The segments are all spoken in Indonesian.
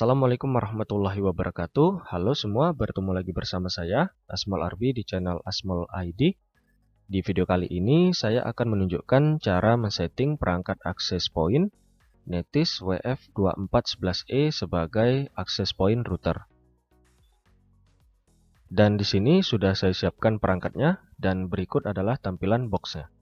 Assalamualaikum warahmatullahi wabarakatuh. Halo semua, bertemu lagi bersama saya, Asmol Arbi di channel Asmol ID. Di video kali ini saya akan menunjukkan cara men-setting perangkat access point Netis WF2411E sebagai access point router. Dan di sini sudah saya siapkan perangkatnya dan berikut adalah tampilan boxnya.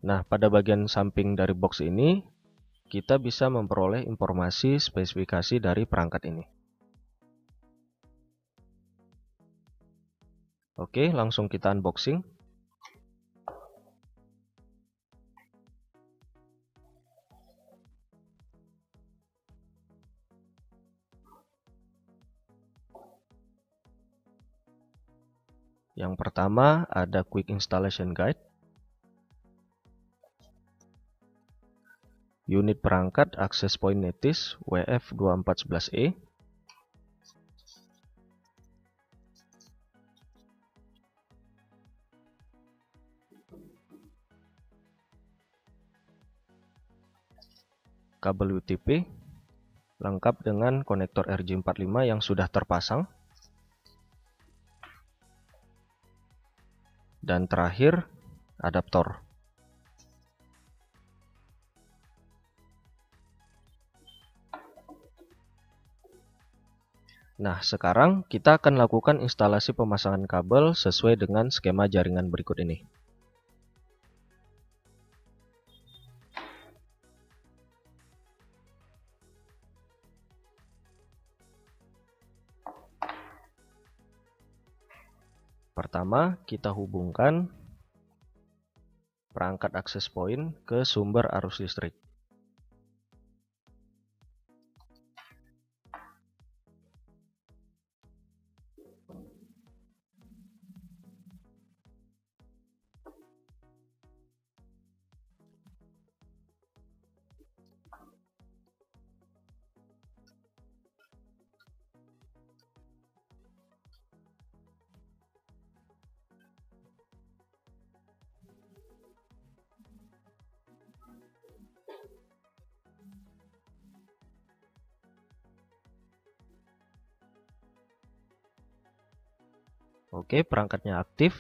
Nah, pada bagian samping dari box ini, kita bisa memperoleh informasi spesifikasi dari perangkat ini. Oke, langsung kita unboxing. Yang pertama ada Quick Installation Guide. Unit perangkat access point Netis WF2411E. Kabel UTP lengkap dengan konektor RJ45 yang sudah terpasang. Dan terakhir, adaptor. Nah, sekarang kita akan lakukan instalasi pemasangan kabel sesuai dengan skema jaringan berikut ini. Pertama, kita hubungkan perangkat access point ke sumber arus listrik. Oke, perangkatnya aktif.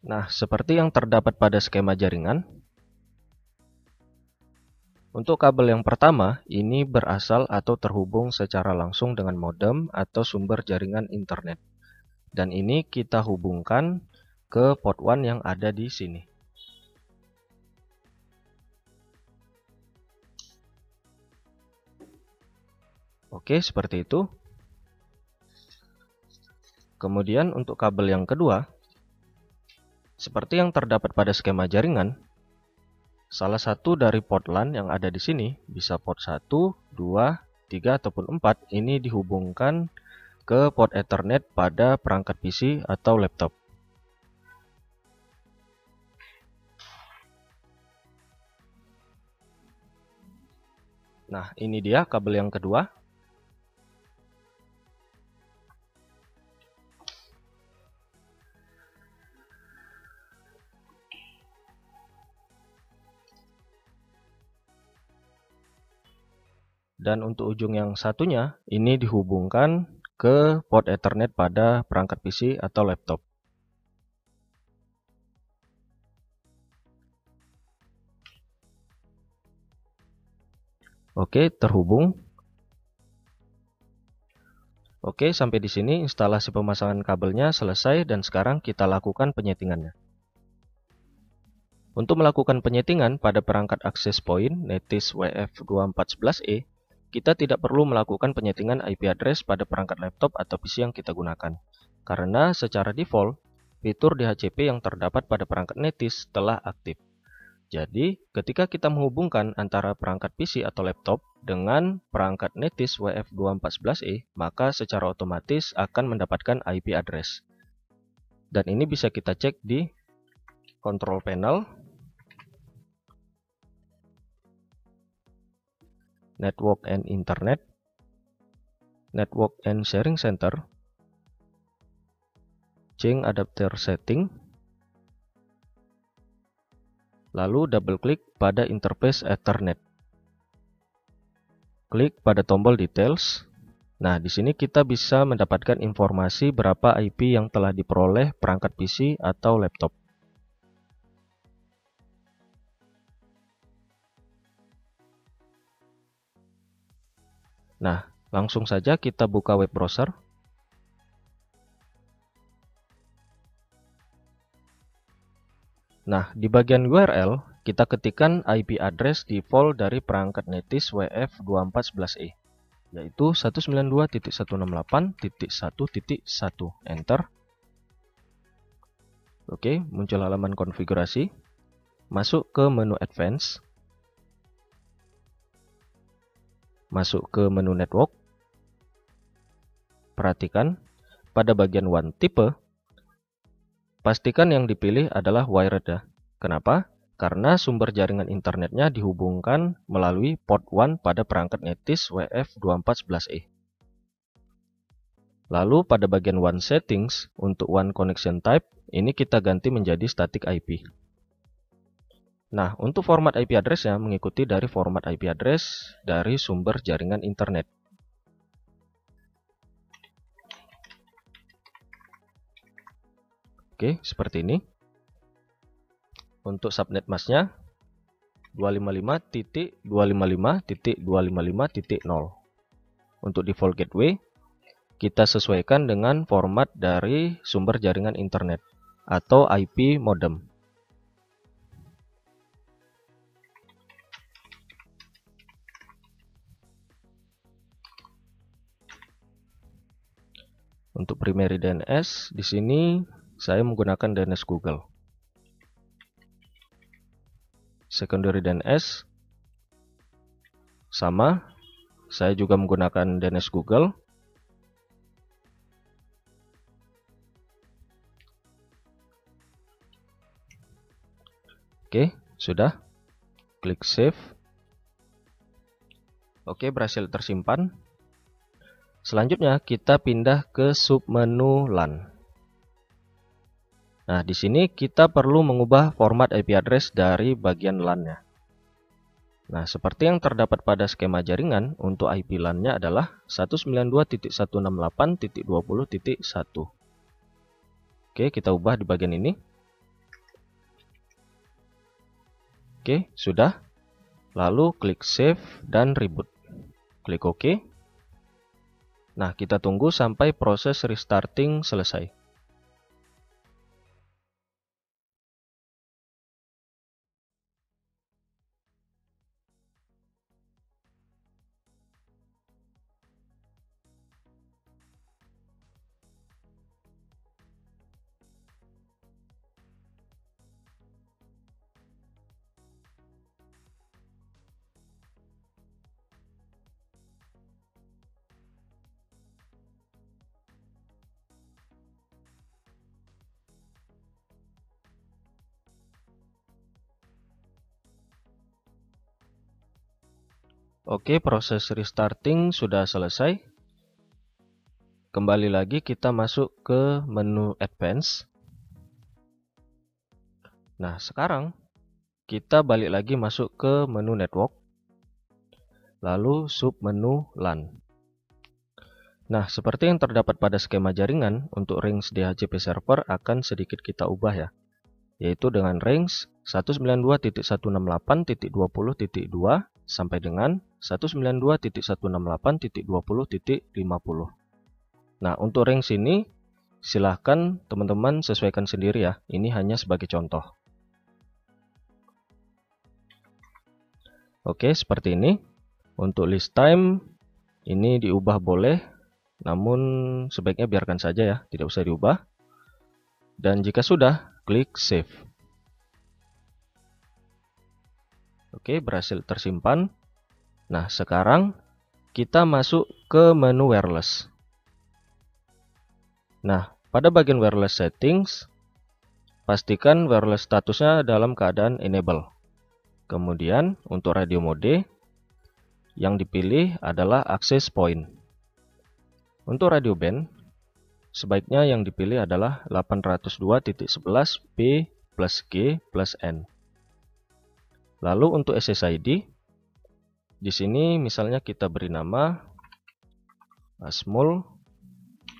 Nah, seperti yang terdapat pada skema jaringan. Untuk kabel yang pertama, ini berasal atau terhubung secara langsung dengan modem atau sumber jaringan internet. Dan ini kita hubungkan ke port 1 yang ada di sini. Oke, seperti itu. Kemudian untuk kabel yang kedua, seperti yang terdapat pada skema jaringan, salah satu dari port LAN yang ada di sini, bisa port 1, 2, 3, ataupun 4, ini dihubungkan ke port Ethernet pada perangkat PC atau laptop. Nah, ini dia kabel yang kedua. Dan untuk ujung yang satunya, ini dihubungkan ke port Ethernet pada perangkat PC atau laptop. Oke, terhubung. Oke, sampai di sini instalasi pemasangan kabelnya selesai dan sekarang kita lakukan penyetingannya. Untuk melakukan penyetingan pada perangkat access point Netis WF2411E, kita tidak perlu melakukan penyetingan IP address pada perangkat laptop atau PC yang kita gunakan. Karena secara default, fitur DHCP yang terdapat pada perangkat Netis telah aktif. Jadi, ketika kita menghubungkan antara perangkat PC atau laptop dengan perangkat Netis WF2411E, maka secara otomatis akan mendapatkan IP address. Dan ini bisa kita cek di Control panel, Network and Internet, Network and Sharing Center, Change Adapter Setting, lalu double klik pada interface Ethernet. Klik pada tombol Details. Nah, di sini kita bisa mendapatkan informasi berapa IP yang telah diperoleh perangkat PC atau laptop. Nah, langsung saja kita buka web browser. Nah, di bagian URL, kita ketikkan IP address default dari perangkat Netis WF2411E, yaitu 192.168.1.1. Enter. Oke, muncul halaman konfigurasi. Masuk ke menu Advanced. Masuk ke menu Network. Perhatikan, pada bagian WAN type, pastikan yang dipilih adalah wired ya. Kenapa? Karena sumber jaringan internetnya dihubungkan melalui port WAN pada perangkat Netis WF2411E. Lalu pada bagian WAN settings, untuk WAN connection type, ini kita ganti menjadi static IP. Nah, untuk format IP address-nya mengikuti dari format IP address dari sumber jaringan internet. Oke, seperti ini. Untuk subnet masknya 255.255.255.0. Untuk default gateway, kita sesuaikan dengan format dari sumber jaringan internet atau IP modem. Untuk primary DNS, di sini saya menggunakan DNS Google. Secondary DNS sama, saya juga menggunakan DNS Google. Oke, sudah. Klik save. Oke, berhasil tersimpan. Selanjutnya kita pindah ke submenu LAN. Nah, di sini kita perlu mengubah format IP address dari bagian LAN-nya. Nah, seperti yang terdapat pada skema jaringan, untuk IP LAN-nya adalah 192.168.20.1. Oke, kita ubah di bagian ini. Oke, sudah. Lalu klik save dan reboot. Klik OK. Nah, kita tunggu sampai proses restarting selesai. Oke, proses restarting sudah selesai. Kembali lagi kita masuk ke menu Advanced. Nah, sekarang kita balik lagi masuk ke menu Network. Lalu submenu LAN. Nah, seperti yang terdapat pada skema jaringan, untuk range DHCP server akan sedikit kita ubah ya. Yaitu dengan range 192.168.20.2 sampai dengan 192.168.20.50. Nah, untuk range ini silahkan teman-teman sesuaikan sendiri ya. Ini hanya sebagai contoh. Oke, seperti ini. Untuk list time ini diubah boleh, namun sebaiknya biarkan saja ya, tidak usah diubah. Dan jika sudah, klik save. Oke, berhasil tersimpan. Nah, sekarang kita masuk ke menu wireless. Nah, pada bagian wireless settings, pastikan wireless statusnya dalam keadaan enable. Kemudian untuk radio mode, yang dipilih adalah access point. Untuk radio band, sebaiknya yang dipilih adalah 802.11b plus G plus N. Lalu untuk SSID, di sini misalnya kita beri nama small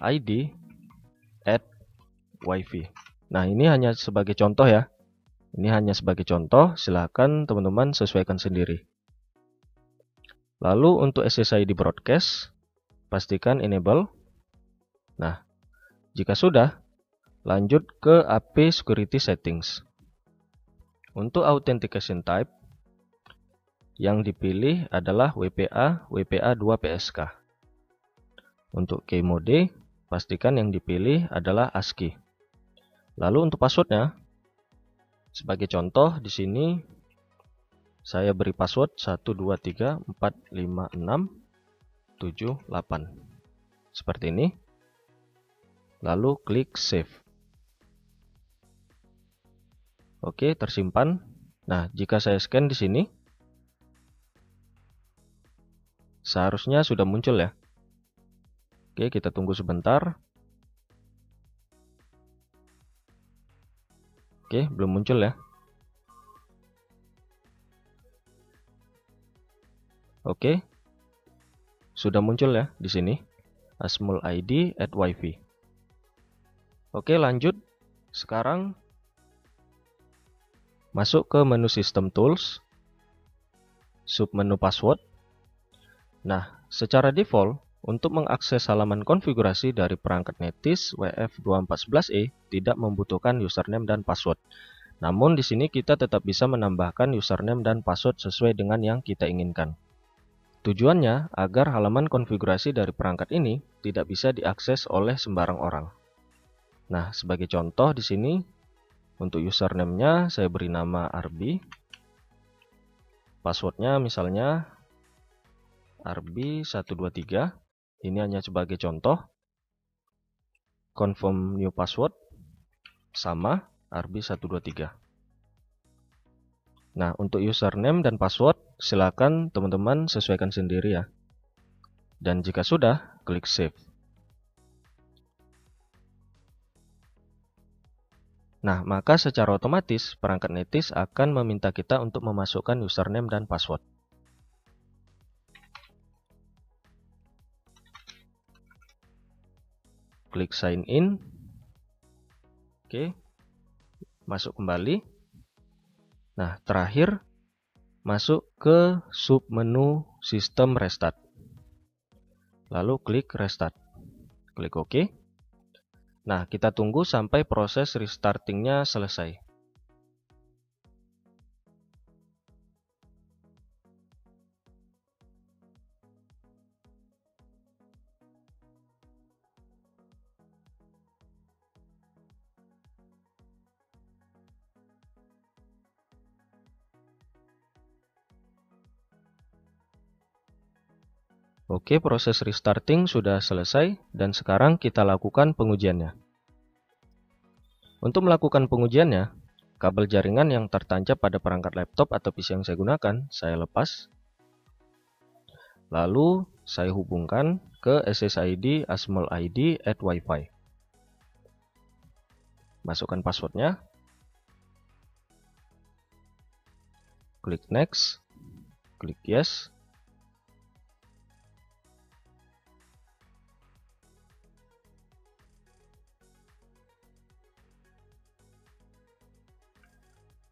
ID at Wi-Fi. Nah, ini hanya sebagai contoh ya. Ini hanya sebagai contoh, silahkan teman-teman sesuaikan sendiri. Lalu untuk SSID broadcast, pastikan enable. Nah, jika sudah, lanjut ke AP security settings. Untuk authentication type, yang dipilih adalah WPA 2 PSK. Untuk key mode, pastikan yang dipilih adalah ASCII. Lalu untuk passwordnya, sebagai contoh di sini saya beri password 12345678. Seperti ini. Lalu klik save. Oke, tersimpan. Nah, jika saya scan di sini, seharusnya sudah muncul ya. Oke, kita tunggu sebentar. Oke, belum muncul ya. Oke, sudah muncul ya di sini. Small ID at Wi-Fi. Oke, lanjut. Sekarang masuk ke menu System Tools, submenu Password. Nah, secara default, untuk mengakses halaman konfigurasi dari perangkat Netis WF2411E tidak membutuhkan username dan password. Namun di sini kita tetap bisa menambahkan username dan password sesuai dengan yang kita inginkan. Tujuannya agar halaman konfigurasi dari perangkat ini tidak bisa diakses oleh sembarang orang. Nah, sebagai contoh di sini untuk username-nya saya beri nama Arbi. Passwordnya misalnya Arbi123. Ini hanya sebagai contoh. Confirm new password sama Arbi123. Nah, untuk username dan password silakan teman-teman sesuaikan sendiri ya. Dan jika sudah, klik save. Nah, maka secara otomatis perangkat Netis akan meminta kita untuk memasukkan username dan password. Klik sign in. Oke. Masuk kembali. Nah, terakhir masuk ke submenu sistem restart. Lalu klik restart. Klik OK. Nah, kita tunggu sampai proses restartingnya selesai. Oke, proses restarting sudah selesai dan sekarang kita lakukan pengujiannya. Untuk melakukan pengujiannya, kabel jaringan yang tertancap pada perangkat laptop atau PC yang saya gunakan, saya lepas. Lalu, saya hubungkan ke SSID small ID at Wi-Fi. Masukkan passwordnya. Klik next. Klik yes.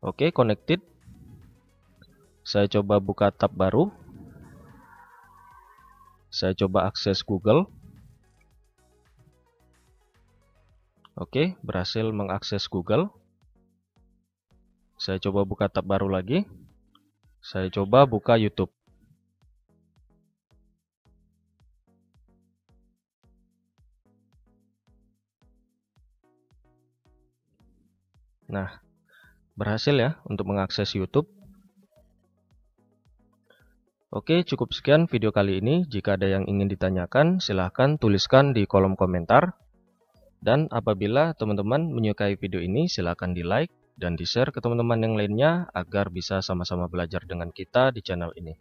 Oke, connected. Saya coba buka tab baru. Saya coba akses Google. Oke, berhasil mengakses Google. Saya coba buka tab baru lagi. Saya coba buka YouTube. Nah, berhasil ya untuk mengakses YouTube. Oke, cukup sekian video kali ini. Jika ada yang ingin ditanyakan, silahkan tuliskan di kolom komentar. Dan apabila teman-teman menyukai video ini, silakan di-like dan di-share ke teman-teman yang lainnya agar bisa sama-sama belajar dengan kita di channel ini.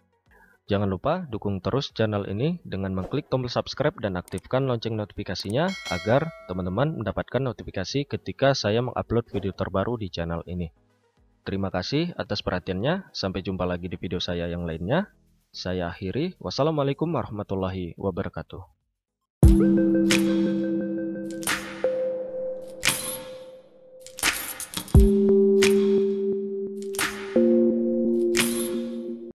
Jangan lupa dukung terus channel ini dengan mengklik tombol subscribe dan aktifkan lonceng notifikasinya agar teman-teman mendapatkan notifikasi ketika saya mengupload video terbaru di channel ini. Terima kasih atas perhatiannya, sampai jumpa lagi di video saya yang lainnya. Saya akhiri, wassalamualaikum warahmatullahi wabarakatuh.